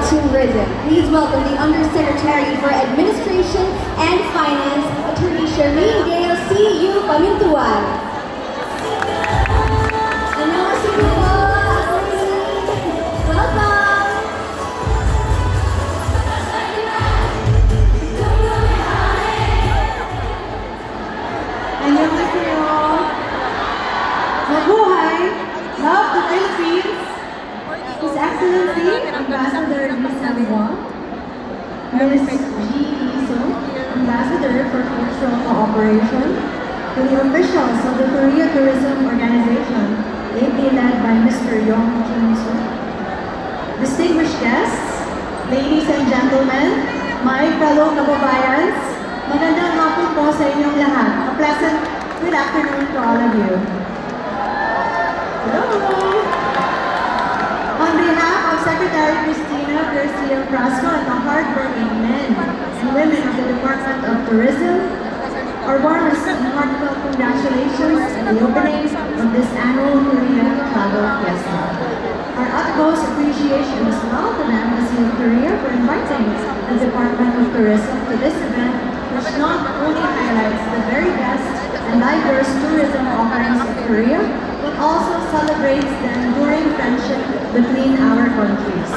Tourism. Please welcome the Undersecretary for Administration and Finance, Attorney Shereen Gail C.U. Pamintuan. Annyeonghaseyo po, welcome! Annyeonghaseyo! Mabuhay! Love the Philippines! His Excellency, Ambassador Lisa Wong, Ms. G. Iso, Ambassador for Cultural Cooperation, to the officials of the Korea Tourism Organization, ably led by Mr. Yong Jin-soo. Distinguished guests, ladies and gentlemen, my fellow kababayans, magandang hapon po sa inyong lahat. A pleasant good afternoon to all of you. Hello! On behalf of Secretary Cristina Garcia Frasco and the hard-working men and women of the Department of Tourism, our warmest and heartfelt congratulations on the opening of this annual Korea Travel Fiesta. Our utmost appreciation is well to the Embassy of Korea for inviting the Department of Tourism to this event, which not only highlights the very best and diverse tourism offerings of Korea, but also celebrates the enduring friendship between our countries.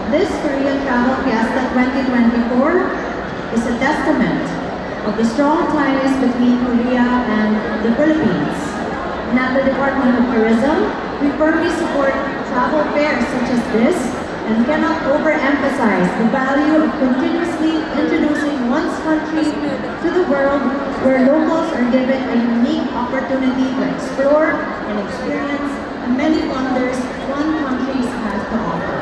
This Korean Travel Fiesta 2024 is a testament of the strong ties between Korea and the Philippines. And at the Department of Tourism, we firmly support travel fairs such as this and cannot overemphasize the value of continuously introducing one's country to the world, where locals are given a unique opportunity to explore and experience the many wonders one country has to offer.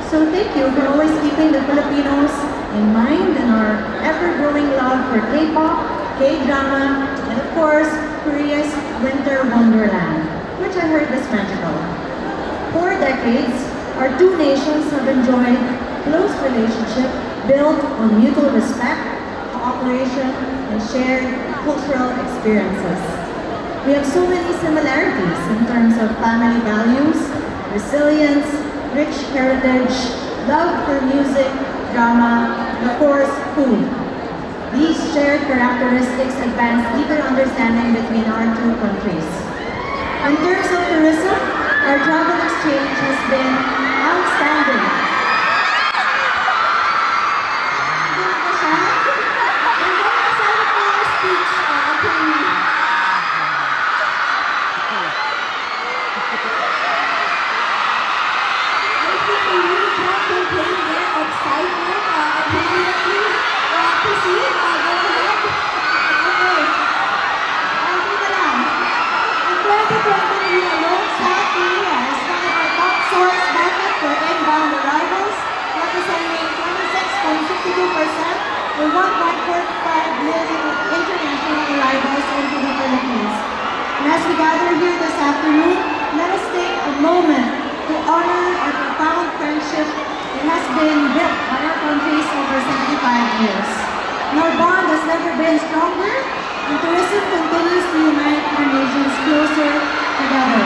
So thank you for always keeping the Filipinos in mind and our ever-growing love for K-pop, K-drama, and of course, Korea's winter wonderland, which I heard is magical. For decades, our two nations have enjoyed close relationship built on mutual respect, cooperation, and shared cultural experiences. We have so many similarities in terms of family values, resilience, rich heritage, love for music, drama, and of course, food. These shared characteristics advance deeper understanding between our two countries. In terms of tourism, our travel exchange has been outstanding. With 1.45 million international arrivals into the Philippines. And as we gather here this afternoon, let us take a moment to honor our profound friendship that has been built by our countries over 75 years. And our bond has never been stronger, and tourism continues to unite our nations closer together.